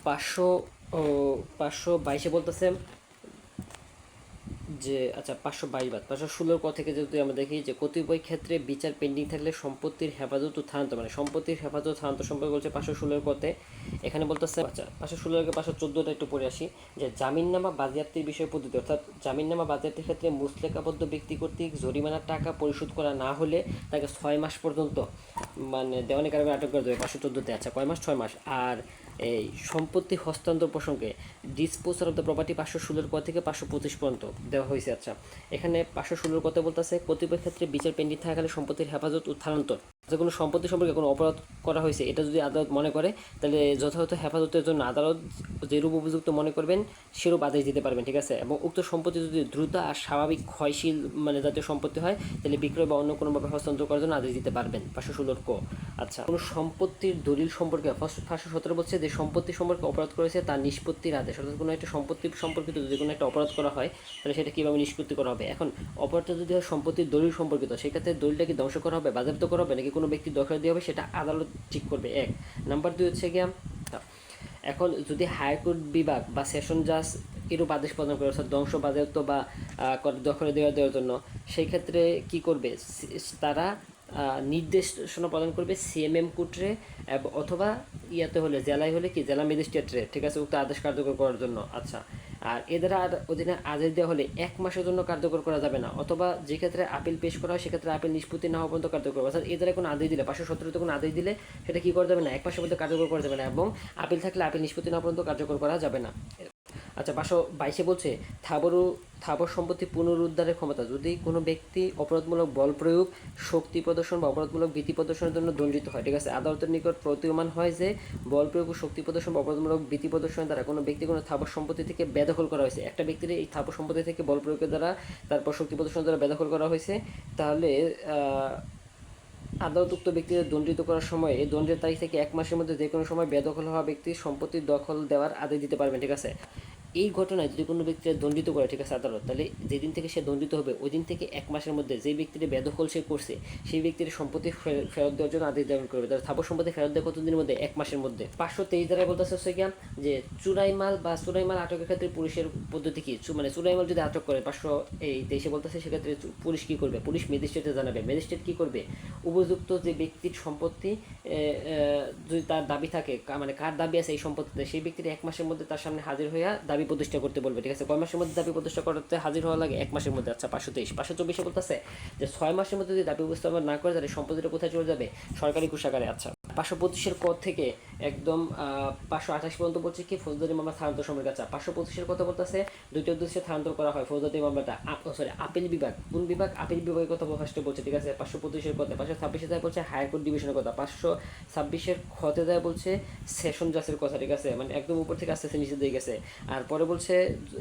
500 ও 522 বলতেছে যে আচ্ছা 522 ক থেকে যদি আমরা দেখি যে কতিপয় ক্ষেত্রে বিচার পেন্ডিং থাকলে সম্পত্তির হেফাজত ও স্থানান্তর মানে সম্পত্তির হেফাজত স্থানান্তর সম্পর্কে বলছে 516 এখানে বলতেছে আচ্ছা 516 514টা একটু পড়ে আসি যে জামিননামা বাজেয়াপ্তির বিষয় পদ্ধতি অর্থাৎ জামিননামা বাজেয়াপ্তির ক্ষেত্রে মুচলেকাবদ্ধ ব্যক্তি কর্তৃক জরিমানার টাকা পরিশোধ করা না হলে তাকে 6 মাস পর্যন্ত মানে দেওয়ানি কারাগারে আটক করা যাবে 514তে। আচ্ছা কয় মাস? 6 মাস। আর এই সম্পত্তি হস্তান্তর প্রসঙ্গে ডিসপোজাল অফ দ্য প্রপার্টি 516 থেকে 525 পর্যন্ত দেওয়া হয়েছে। আচ্ছা এখানে 516 কথা বলতেছে কতিপয় ক্ষেত্রে বিচার পেন্ডিং থাকাকালে সম্পত্তির হেফাজত ও স্থানান্তর যে কোনো সম্পত্তি সম্পর্কে কোনো অপরাধ করা হয়েছে এটা যদি আদালত মনে করে তাহলে যথাযথ হেফাজতের জন্য আদালত যেরূপ উপযুক্ত মনে করবেন সেরূপ আদেশ দিতে পারবেন, ঠিক আছে। এবং উক্ত সম্পত্তি যদি দ্রুত আর স্বাভাবিক ক্ষয়শীল মানে জাতীয় সম্পত্তি হয় তাহলে বিক্রয় বা অন্য কোনোভাবে হস্তান্তর করার জন্য আদেশ দিতে পারবেন 516 আচ্ছা কোনো সম্পত্তির দলিল সম্পর্কে 517 বলছে যে সম্পত্তি সম্পর্কে অপরাধ করেছে তার নিষ্পত্তির আদেশ, অর্থাৎ কোনো একটা সম্পত্তি সম্পর্কিত যদি কোনো একটা অপরাধ করা হয় তাহলে সেটা কীভাবে নিষ্পত্তি করা হবে। এখন অপরাধটা যদি হয় সম্পত্তির দলিল সম্পর্কিত সেক্ষেত্রে দলিলটা কি ধ্বংস করা হবে, বাজেয়াপ্ত করা হবে, নাকি কোনো ব্যক্তি দখল দেওয়া হবে সেটা আদালত ঠিক করবে। 1 নাম্বার 2 হচ্ছে গিয়া এখন যদি হাইকোর্ট বিভাগ বা সেশন জাজ এরূপ আদেশ প্রদান করে অর্থাৎ ধ্বংস বাজেয়াপ্ত বা দখলে দেওয়ার জন্য সেই ক্ষেত্রে কি করবে তারা নির্দেশনা প্রদান করবে সিএমএম কোর্টে অথবা ইয়াতে হলে জেলায় হলে কি জেলা ম্যাজিস্ট্রেটরে, ঠিক আছে, উক্ত আদেশ কার্যকর করার জন্য। আচ্ছা আর এদের অধীনে আদেশ দেওয়া হলে 1 মাসের জন্য কার্যকর করা যাবে না, অথবা যে ক্ষেত্রে আপিল পেশ করা হয় সেক্ষেত্রে আপিল নিষ্পত্তি না হওয়া পর্যন্ত কার্যকর, অর্থাৎ এদের কোনো আদেশ দিলে 517তে কোনো আদেশ দিলে সেটা কী করা যাবে না 1 মাসের মধ্যে কার্যকর করা যাবে না, এবং আপিল থাকলে আপিল নিষ্পত্তি না পর্যন্ত কার্যকর করা যাবে না। আচ্ছা 522 বলছে স্থাবর সম্পত্তি পুনরুদ্ধারের ক্ষমতা যদি কোনো ব্যক্তি অপরাধমূলক বল প্রয়োগ শক্তি প্রদর্শন বা অপরাধমূলক ভীতি প্রদর্শনের জন্য দণ্ডিত হয়, ঠিক আছে, আদালতের নিকট প্রতীয়মান হয় যে বল প্রয়োগ ও শক্তি প্রদর্শন বা অপরাধমূলক ভীতি প্রদর্শনের দ্বারা কোনো ব্যক্তি কোনো স্থাবর সম্পত্তি থেকে বেদখল করা হয়েছে, একটা ব্যক্তির এই স্থাবর সম্পত্তি থেকে বল প্রয়োগের দ্বারা তারপর শক্তি প্রদর্শনের দ্বারা বেদখল করা হয়েছে, তাহলে আদালত উক্ত ব্যক্তিদের দণ্ডিত করার সময় এই দণ্ডের তারিখ থেকে 1 মাসের মধ্যে যে কোনো সময় বেদখল হওয়া ব্যক্তির সম্পত্তির দখল দেওয়ার আদেশ দিতে পারবেন, ঠিক আছে। এই ঘটনায় যদি কোনো ব্যক্তিকে দণ্ডিত করে, ঠিক আছে, আদালত, তাহলে যেদিন থেকে সে দণ্ডিত হবে ওই দিন থেকে 1 মাসের মধ্যে যে ব্যক্তির বেদখল সে করছে সেই ব্যক্তির সম্পত্তি ফেরত দেওয়ার জন্য আদেশ দেওয়া করবে। তার স্থাবর সম্পত্তি ফেরত দেওয়া কতদিনের মধ্যে 1 মাসের মধ্যে। 523 দ্বারা বলতেছে হচ্ছে কি যে চুরাইমাল বা চুরাইমাল আটকের ক্ষেত্রে পুলিশের পদ্ধতি কি, মানে চুরাইমাল যদি আটক করে 523 বলতেছে সেক্ষেত্রে পুলিশ কি করবে, পুলিশ ম্যাজিস্ট্রেটে জানাবে, ম্যাজিস্ট্রেট কি করবে উপযুক্ত যে ব্যক্তির সম্পত্তি যদি তার দাবি থাকে মানে কার দাবি আছে এই সম্পত্তিতে সেই ব্যক্তির 1 মাসের মধ্যে তার সামনে হাজির হইয়া দাবি প্রতিষ্ঠা করতে বলবে, ঠিক আছে। কয় মাসের মধ্যে দাবি প্রতিষ্ঠা করতে হাজির হওয়া লাগে 1 মাসের মধ্যে। আচ্ছা 524 বলতেছে যে 6 মাসের মধ্যে যদি দাবি উপস্থাপন না করে তাহলে সম্পত্তিটা কোথায় চলে যাবে, সরকারি কোষাগারে। আচ্ছা 525 কদ থেকে একদম 528 পর্যন্ত বলছে কি ফৌজদারি মামলা স্থানান্তর সম্পর্কে। আচ্ছা 525 কথা বলতেছে দুইটা উদ্দেশ্যে স্থানান্তর করা হয় ফৌজদারি মামলাটা, সরি আপিল বিভাগ, কোন বিভাগ, আপিল বিভাগের কথা ফার্স্টে বলছে, ঠিক আছে। 525 কথা 526 বলছে হায়ার কোর্ট ডিভিশনের কথা, 526 খতে দেয় বলছে সেশন জাজের কথা, ঠিক আছে, মানে একদম উপর থেকে আস্তে আস্তে নিচে দিয়ে গেছে। আর পরে বলছে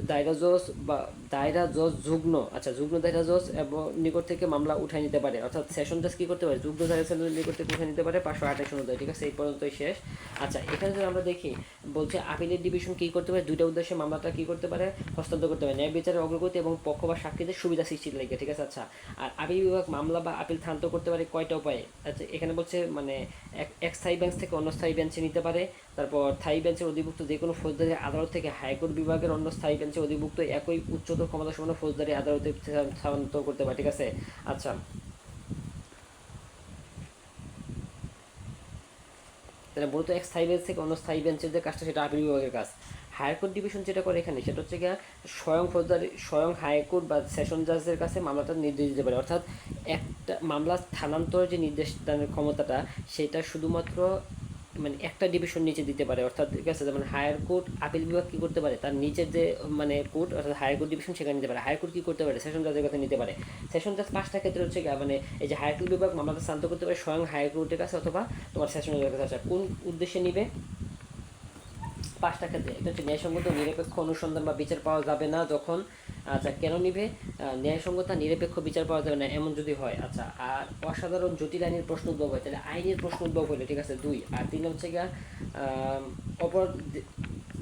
দায়রা জজ বা দায়রা জজ যুগ্ম, আচ্ছা যুগ্ম দায়রা জজ এবং নিকট থেকে মামলা উঠাই নিতে পারে, অর্থাৎ সেশন জাজ কী করতে পারে যুগ্ম দায়রা জজের নিকট থেকে উঠাই নিতে পারে 528 অনুযায়ী, ঠিক আছে, এই পর্যন্তই শেষ। আচ্ছা এখানে যদি আমরা দেখি বলছে আপিলের ডিভিশন কী করতে পারে, দুইটা উদ্দেশ্যে মামলাটা কী করতে পারে হস্তান্তর করতে পারে, ন্যায় বিচারের অগ্রগতি এবং পক্ষ বা সাক্ষীদের সুবিধা সৃষ্টির লাগে, ঠিক আছে। আচ্ছা আর আপিল বিভাগ মামলা বা আপিল স্থানান্তর করতে পারে কয়টা উপায়ে। আচ্ছা এখানে বলছে মানে এক স্থায়ী বেঞ্চ থেকে অন্য স্থায়ী বেঞ্চে নিতে পারে, তারপর স্থায়ী বেঞ্চের অধিভুক্ত যে কোনো ফৌজদারি আদালত থেকে হাইকোর্ট বিভাগের অন্য স্থায়ী বেঞ্চে অধিভুক্ত একই উচ্চতর ক্ষমতা সম্পন্ন ফৌজদারি আদালতে স্থানান্তর করতে পারে, ঠিক আছে। আচ্ছা তাহলে মূলত এক স্থায়ী বেঞ্চ থেকে অন্য স্থায়ী বেঞ্চের যে কাজটা সেটা আপিল বিভাগের কাজ। হায়ার কোর্ট ডিভিশন যেটা করে এখানে সেটা হচ্ছে গিয়ে স্বয়ং হাইকোর্ট বা সেশন জাজের কাছে মামলাটা নির্দেশ দিতে পারে, অর্থাৎ একটা মামলা স্থানান্তরের যে নির্দেশ দানের ক্ষমতাটা সেটা শুধুমাত্র মানে একটা ডিভিশন নিচে দিতে পারে, অর্থাৎ ঠিক আছে, যেমন হায়ার কোর্ট আপিল বিভাগ কী করতে পারে তার নিচের যে মানে কোর্ট অর্থাৎ হায়ার কোর্ট ডিভিশন সেখানে নিতে পারে, হায়ার কোর্ট কী করতে পারে সেশন জাজের কাছে নিতে পারে। সেশন জাজ 5টা ক্ষেত্রে হচ্ছে মানে এই যে হায়ার কোর্ট বিভাগ মামলাটা স্থানান্তর করতে পারে স্বয়ং হায়ার কোর্টের কাছে অথবা তোমার সেশন জাজের কাছে। আচ্ছা কোন উদ্দেশ্যে নিবে 5টা ক্ষেত্রে, এটা হচ্ছে ন্যায়সঙ্গত নিরপেক্ষ অনুসন্ধান বা বিচার পাওয়া যাবে না যখন, আচ্ছা কেন নিবে ন্যায়সঙ্গত নিরপেক্ষ বিচার পাওয়া যাবে না এমন যদি হয়। আচ্ছা আর অসাধারণ জটিল আইনের প্রশ্ন উদ্ভব হয় তাহলে আইনের প্রশ্ন উদ্ভব হলে, ঠিক আছে 2। আর 3 হচ্ছে গিয়া অপরাধ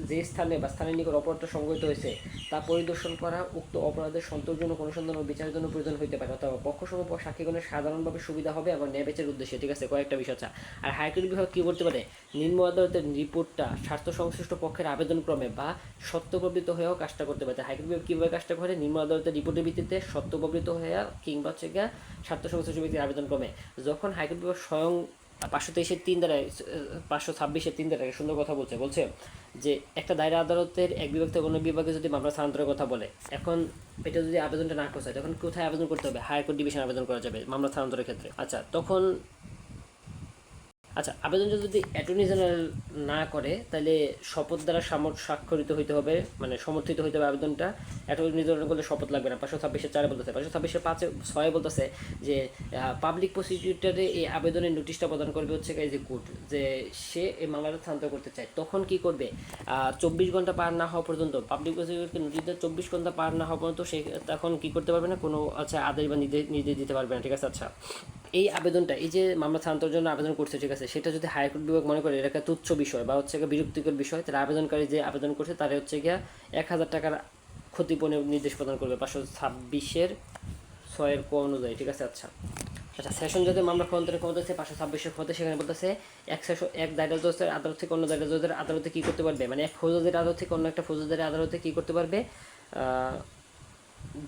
যে স্থানে বা স্থানের নিকট অপরাধটা সংঘটিত হয়েছে তা পরিদর্শন করা উক্ত অপরাধের সন্তোষজনক অনুসন্ধান ও বিচারের জন্য প্রয়োজন হইতে পারে, অথবা পক্ষসমূহ সাক্ষীগণের সাধারণভাবে সুবিধা হবে এবং ন্যায় বিচারের উদ্দেশ্যে। ঠিক আছে, কয়েকটা বিষয় আছে। আর হাইকোর্ট বিভাগ কী করতে পারে, নিম্ন আদালতের রিপোর্টটা স্বার্থ সংশ্লিষ্ট পক্ষের আবেদনক্রমে বা সত্যপ্রবৃত্ত হয়েও কাজটা করতে পারে। হাইকোর্ট বিভাগ কীভাবে কাজটা করে, নিম্ন আদালতের রিপোর্টের ভিত্তিতে সত্যপ্রবৃত্ত হয়ে কিংবা হচ্ছে গিয়া স্বার্থ সংশ্লিষ্ট ব্যক্তির আবেদনক্রমে যখন হাইকোর্ট বিভাগ স্বয়ং 523(3) দ্বারা 526(3) দ্বারা সুন্দর কথা বলছে যে একটা দায়রা আদালতের এক বিভাগ থেকে অন্য বিভাগে যদি মামলা স্থানান্তরের কথা বলে, এখন এটা যদি আবেদনটা না করতে হয় তখন কোথায় আবেদন করতে হবে, হাইকোর্ট ডিভিশন আবেদন করা যাবে মামলা স্থানান্তরের ক্ষেত্রে। আবেদন যদি অ্যাটর্নি জেনারেল না করে তাহলে শপথ দ্বারা স্বাক্ষরিত হইতে হবে, মানে সমর্থিত হইতে হবে আবেদনটা। অ্যাটর্নি জেনারেল করলে শপথ লাগবে না। 526(4) বলতেছে, 526(5)(6) বলতেছে যে পাবলিক প্রসিকিউটরে এই আবেদনের নোটিশটা প্রদান করবে হচ্ছে যে কোর্ট, যে সে এই মামলাটা স্থানান্তর করতে চায়। তখন কি করবে, 24 ঘন্টা পার না হওয়া পর্যন্ত, পাবলিক প্রসিকিউটরকে নোটিশ দেওয়ার 24 ঘন্টা পার না হওয়া পর্যন্ত সে তখন কি করতে পারবে না, কোনো আদেশ বা নির্দেশ দিতে পারবে না। ঠিক আছে, এই আবেদনটা, এই যে মামলা স্থানান্তরের জন্য আবেদন করছে, ঠিক আছে, সেটা যদি হাইকোর্ট বিভাগ মনে করে এটা একটা তুচ্ছ বিষয় বা হচ্ছে বিরক্তিকর বিষয়, তাহলে আবেদনকারী যে আবেদন করছে তার হচ্ছে গিয়া 1000 টাকার ক্ষতিপূরণের নির্দেশ প্রদান করবে 526(6) ক অনুযায়ী। ঠিক আছে, সেশন যদি মামলা খন্ডনের ক্ষমতা আছে 526 ক্ষমতা, সেখানে বলতেছে এক দায়রা জজের আদালত থেকে অন্য দায়রা জজের আদালতে কী করতে পারবে, মানে এক ফৌজদারি আদালত থেকে অন্য একটা ফৌজদারি আদালতে কী করতে পারবে,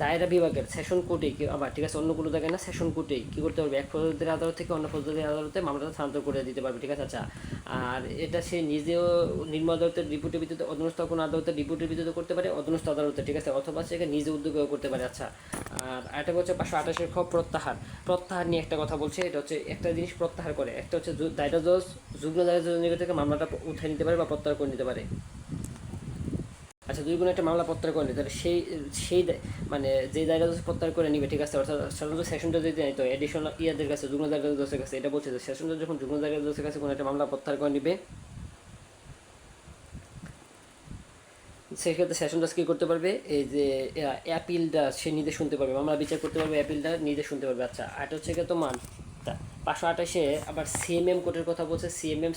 দায়রা বিভাগের সেশন কোর্টেই আবার, ঠিক আছে, অন্য কোনো জায়গায় না, সেশন কোর্টেই কী করতে পারবে, এক ফৌজদারি আদালত থেকে অন্য ফৌজদারি আদালতে মামলাটা স্থানান্তর করে দিতে পারবে। ঠিক আছে, আর এটা সে নিজেও নিম্ন আদালতের রিপোর্টের ভিত্তিতে অধীনস্থ কোনো আদালতের রিপোর্টের ভিত্তিতে করতে পারে, অধীনস্থ আদালতে, ঠিক আছে, অথবা সে নিজে উদ্যোগেও করতে পারে। আর একটা হচ্ছে 528 প্রত্যাহার নিয়ে একটা কথা বলছে। এটা হচ্ছে একটা জিনিস প্রত্যাহার করে, একটা হচ্ছে দায়রা জজ যুগ্ম দায়রা জজের নিকট থেকে মামলাটা উঠে নিতে পারে বা প্রত্যাহার করে নিতে পারে। দুই গুণ একটা মামলা প্রত্যাহার করে নিতে, তাহলে সেই মানে যে দায়রা জজ প্রত্যাহার করে নিবে, ঠিক আছে, অর্থাৎ সাধারণত সেশনটা যদি নিত এডিশনাল ইয়াদের কাছে, যুগ্ম দায়রা জজের কাছে, এটা বলছে যে সেশনটা যখন যুগ্ম দায়রা জজের কাছে কোনো একটা মামলা প্রত্যাহার করে নিবে, সেক্ষেত্রে সেশন জাজ কী করতে পারবে, এই যে অ্যাপিলটা সে নিজে শুনতে পারবে, মামলা বিচার করতে পারবে, অ্যাপিলটা নিজে শুনতে পারবে। এটা হচ্ছে কি তোমার 528 আবার সিএমএম কোর্টের কথা বলছে। CMM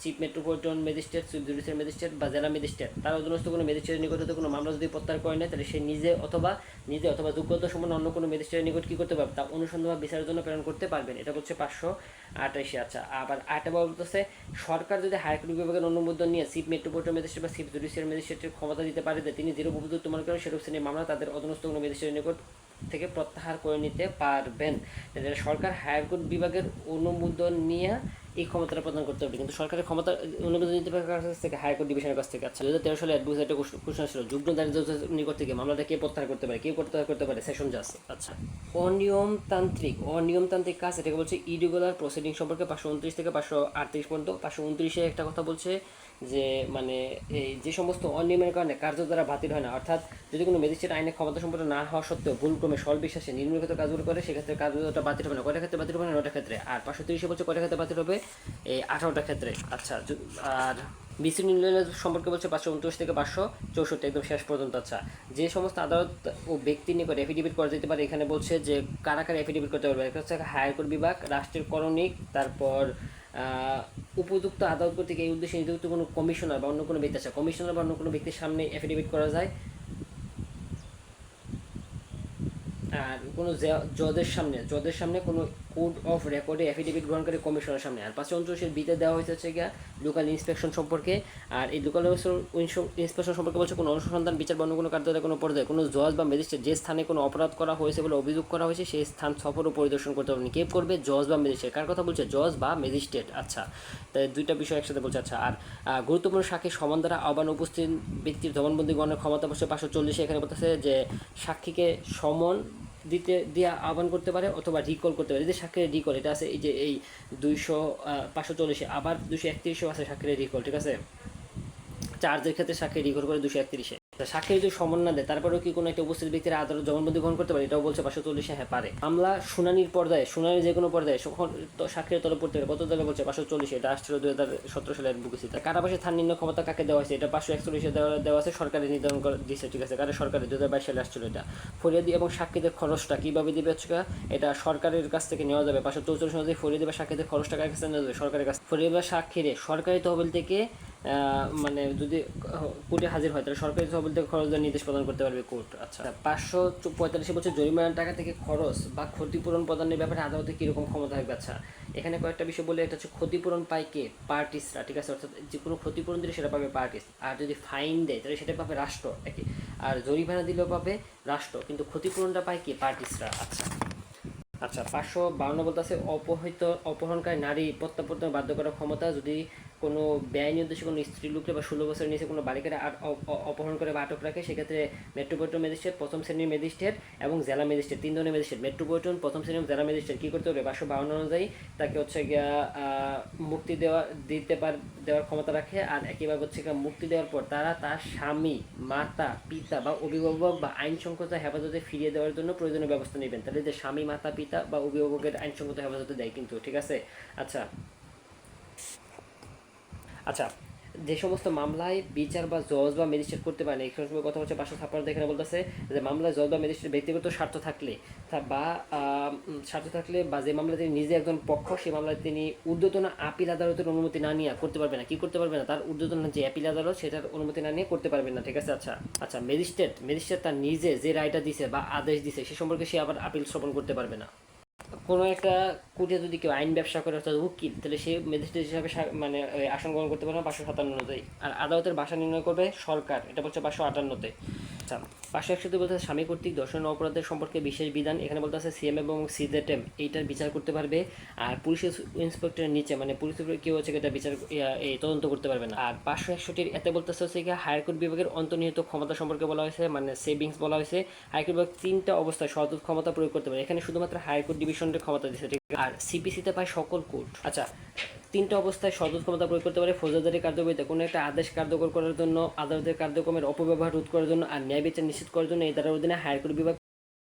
chief metropolitan magistrate, chief judicial magistrate বা জেলা ম্যাজিস্ট্রেট, তার অধীনস্থ কোনো ম্যাজিস্ট্রেটের নিকট হতে কোনো মামলা যদি প্রত্যাহার করে নেয়, তাহলে সে নিজে অথবা যোগ্যতা সম্পন্ন অন্য কোনো ম্যাজিস্ট্রেটের নিকট কী করতে পারবে, তা অনুসন্ধান বা বিচারের জন্য প্রেরণ করতে পারবেন। এটা হচ্ছে 528। আবার আরেকটা বলতেছে, সরকার যদি হাইকোর্ট বিভাগের অনুমোদন নিয়ে চিফ মেট্রোপলিটন ম্যাজিস্ট্রেট বা চিফ জুডিশিয়াল ম্যাজিস্ট্রেটের ক্ষমতা দিতে পারে যে তিনি যেরূপ উপযুক্ত মনে করেন সেরূপ শ্রেণীর মামলা তাদের অধীনস্থ কোনো ম্যাজিস্ট্রেটের নিকট থেকে প্রত্যাহার করে নিতে পারবেন। সরকার হাইকোর্ট বিভাগের অনুমোদন নিয়ে এই ক্ষমতাটা প্রদান করতে হবে, কিন্তু সরকারের ক্ষমতা অনুমোদন নিতে পারে কাছ থেকে, হাইকোর্ট ডিভিশনের কাছ থেকে। 2013 সালে অ্যাডভোকেট ঘোষণা ছিল, যুগ্ম দায়রা জজের নিকট থেকে মামলাটা কে প্রত্যাহার করতে পারে, কে প্রত্যাহার করতে পারে, সেশন জাজ। অনিয়মতান্ত্রিক কাজ, এটাকে বলছে ইরেগুলার প্রসিডিং সম্পর্কে 529 থেকে 538 পর্যন্ত। 529 একটা কথা বলছে যে মানে এই যে সমস্ত অনিয়মের কারণে কার্য দ্বারা বাতিল হয় না, অর্থাৎ যদি কোনো ম্যাজিস্ট্রেট আইনে ক্ষমতা সম্পন্ন না হওয়া সত্ত্বেও ভুলক্রমে সরল বিশ্বাসে নিম্নলিখিত কাজগুলো করে, সেক্ষেত্রে কার্যটা বাতিল হবে না। কয়টা ক্ষেত্রে বাতিল হবে না? 9টা ক্ষেত্রে। আর 530 বলছে কয়টা ক্ষেত্রে বাতিল হবে, এই 18টা ক্ষেত্রে। আর বিসি নির্ণয়ের সম্পর্কে বলছে 529 থেকে 564 একদম শেষ পর্যন্ত। যে সমস্ত আদালত ও ব্যক্তি নিকট এফিডেভিট করা যেতে পারে, এখানে বলছে যে কারা কারা এফিডেভিট করতে পারবে। একটা হচ্ছে হাইকোর্ট বিভাগ, রাষ্ট্রের করণিক, তারপর উপযুক্ত আদালত কর্তৃক এই উদ্দেশ্যে নিযুক্ত কোনো কমিশনার বা অন্য কোনো ব্যক্তি আছে, কমিশনার বা অন্য কোনো ব্যক্তির সামনে এফিডেভিট করা যায়। আর কোনো জজের সামনে কোনো কোড অফ রেকর্ডে এফিডেভিট গ্রহণকারী কমিশনের সামনে। আর 529 বিতে দেওয়া হয়েছে হচ্ছে গিয়া লোকাল ইন্সপেকশন সম্পর্কে। আর এই লোকাল ইন্সপেকশন সম্পর্কে বলছে কোনো অনুসন্ধান, বিচার বা অন্য কোনো কার্যালয়ে কোনো পর্যায়ে কোনো জজ বা ম্যাজিস্ট্রেট যে স্থানে কোনো অপরাধ করা হয়েছে বলে অভিযোগ করা হয়েছে সেই স্থান সফর ও পরিদর্শন করতে পারবেন। কে করবে? জজ বা ম্যাজিস্ট্রেট। কার কথা বলছে? জজ বা ম্যাজিস্ট্রেট। তাই দুইটা বিষয় একসাথে বলছে। আর গুরুত্বপূর্ণ সাক্ষী সমান দ্বারা আহ্বান উপস্থিত ব্যক্তির জবানবন্দি গ্রহণের ক্ষমতা বলছে 540। এখানে বলতেছে যে সাক্ষীকে সমন দিয়ে আহ্বান করতে পারে অথবা রিকল করতে পারে। যে সাক্ষীর রিকল এটা আছে এই যে এই 540, আবার 231 আছে সাক্ষীর রিকল, ঠিক আছে। চার্জের ক্ষেত্রে সাক্ষী রিকল করে 231। সাক্ষীর যদি সমন না দেয় তারপরেও কি কোনো একটা উপস্থিত ব্যক্তির আদালত জবানবন্দি গ্রহণ করতে পারে, এটাও বলছে 540। হ্যাঁ, পারে। মামলা শুনানির যে কোনো পর্যায়ে সাক্ষীর তলব করতে পারে। কত দলে বলছে? 540। এটা আসছিল 2017 সালে অ্যাডভোকেসি। কারাবাসে স্থান নিম্ন ক্ষমতা কাকে দেওয়া হয়েছে? এটা 541 দেওয়া আছে, সরকারের নির্ধারণ করে দিচ্ছে, ঠিক আছে। কারণ সরকারের 2022 সালে আসছিল এটা। ফরিয়াদি এবং সাক্ষীদের খরচটা কীভাবে দেবে হচ্ছে, এটা সরকারের কাছ থেকে নেওয়া যাবে। 544 অনুযায়ী ফরিয়াদি বা সাক্ষীদের খরচটা কার কাছে নেওয়া যাবে? সরকারের কাছে। ফরিয়াদি বা সাক্ষীরে সরকারি তহবিল থেকে মানে যদি কোর্টে হাজির হয় তাহলে সরকারি তহবিল থেকে খরচ দেওয়ার নির্দেশ প্রদান করতে পারবে কোর্ট। আচ্ছা, 545 বছর জরিমানা টাকা থেকে খরচ বা ক্ষতিপূরণ প্রদানের ব্যাপারে আদালতে কীরকম ক্ষমতা থাকবে? আচ্ছা, এখানে কয়েকটা বিষয় বলে, একটা হচ্ছে ক্ষতিপূরণ পায় কে? পার্টিসরা, ঠিক আছে, অর্থাৎ যে কোনো ক্ষতিপূরণ দিলে সেটা পাবে পার্টিস, আর যদি ফাইন দেয় তাহলে সেটা পাবে রাষ্ট্র, একই, আর জরিমানা দিলেও পাবে রাষ্ট্র, কিন্তু ক্ষতিপূরণটা পায় কি? পার্টিসরা। আচ্ছা আচ্ছা 552 বলতে আছে অপহরণকারী নারী প্রত্যাবর্তন বাধ্য করার ক্ষমতা যদি কোনো বেআইনি উদ্দেশ্যে কোনো স্ত্রী লোককে বা 16 বছরের নিচে কোনো বালিকাকে অপহরণ করে বা আটক রাখে, সেক্ষেত্রে মেট্রোপলিটন ম্যাজিস্ট্রেট, প্রথম শ্রেণীর ম্যাজিস্ট্রেট এবং জেলা ম্যাজিস্ট্রেট, 3 ধরনের ম্যাজিস্ট্রেট, মেট্রোপলিটন, প্রথম শ্রেণীর জেলা ম্যাজিস্ট্রেট কী করতে হবে? 552 অনুযায়ী তাকে হচ্ছে গিয়া মুক্তি দেওয়ার ক্ষমতা রাখে। আর একইভাবে হচ্ছে গিয়া মুক্তি দেওয়ার পর তারা তার স্বামী, মাতা, পিতা বা অভিভাবক বা আইনসঙ্গত হেফাজতে ফিরিয়ে দেওয়ার জন্য প্রয়োজনীয় ব্যবস্থা নেবেন। তাহলে যে স্বামী, মাতা, পিতা বা অভিভাবকের আইনসঙ্গত হেফাজতে দেয় কিন্তু, ঠিক আছে। আচ্ছা আচ্ছা যে সমস্ত মামলায় বিচার বা জজ বা ম্যাজিস্ট্রেট করতে পারেন, এই সময় কথা হচ্ছে 556 এখানে বলতেছে যে মামলায় জজ বা ম্যাজিস্ট্রেট ব্যক্তিগত স্বার্থ থাকলে বা যে মামলায় তিনি নিজে একজন পক্ষ, সেই মামলায় তিনি ঊর্ধ্বতন আপিল আদালতের অনুমতি না নিয়ে করতে পারবে না। কি করতে পারবে না? তার ঊর্ধ্বতন যে আপিল আদালত সেটার অনুমতি না নিয়ে করতে পারবে না, ঠিক আছে। আচ্ছা আচ্ছা ম্যাজিস্ট্রেট তার নিজে যে রায়টা দিছে বা আদেশ দিছে সে সম্পর্কে সে আবার আপিল শ্রবণ করতে পারবে না। কোনো একটা কোর্টে যদি কেউ আইন ব্যবসা করে অর্থাৎ উকিল, তাহলে সে ম্যাজিস্ট্রেট হিসাবে মানে আসন গ্রহণ করতে পারে না 557 অনুযায়ী। আর আদালতের ভাষা নির্ণয় করবে সরকার, এটা বলছে 558-তে। আচ্ছা 561 বলতে স্বামী কর্তৃক ধর্ষণ অপরাধের সম্পর্কে বিশেষ বিধান, এখানে বলতে আছে সিএম এবং সিজেটেম এইটার বিচার করতে পারবে। আর পুলিশ ইন্সপেক্টরের নিচে মানে পুলিশ কেউ হচ্ছে এটা বিচার এই তদন্ত করতে পারবে না। আর 561 এতে বলতেছে হচ্ছে কি হাইকোর্ট বিভাগের অন্তর্নিহিত ক্ষমতা সম্পর্কে বলা হয়েছে, মানে সেভিংস বলা হয়েছে। হাইকোর্ট বিভাগ 3টা অবস্থায় সদুত ক্ষমতা প্রয়োগ করতে পারে, এখানে শুধুমাত্র হাইকোর্ট ডিভিশনের ক্ষমতা দিচ্ছে, ঠিক আছে। আর সিপিসিতে পায় সকল কোর্ট। আচ্ছা 3টা অবস্থায় সদুত ক্ষমতা প্রয়োগ করতে পারে: ফৌজদারি কার্যবিধিতে কোনো একটা আদেশ কার্যকর করার জন্য, আদালতের কার্যক্রমের অপব্যবহার রোধ করার জন্য, আর ন্যায় বিচার নিশ্চিত করার জন্য এই ধারার অধীনে হাইকোর্ট বিভাগ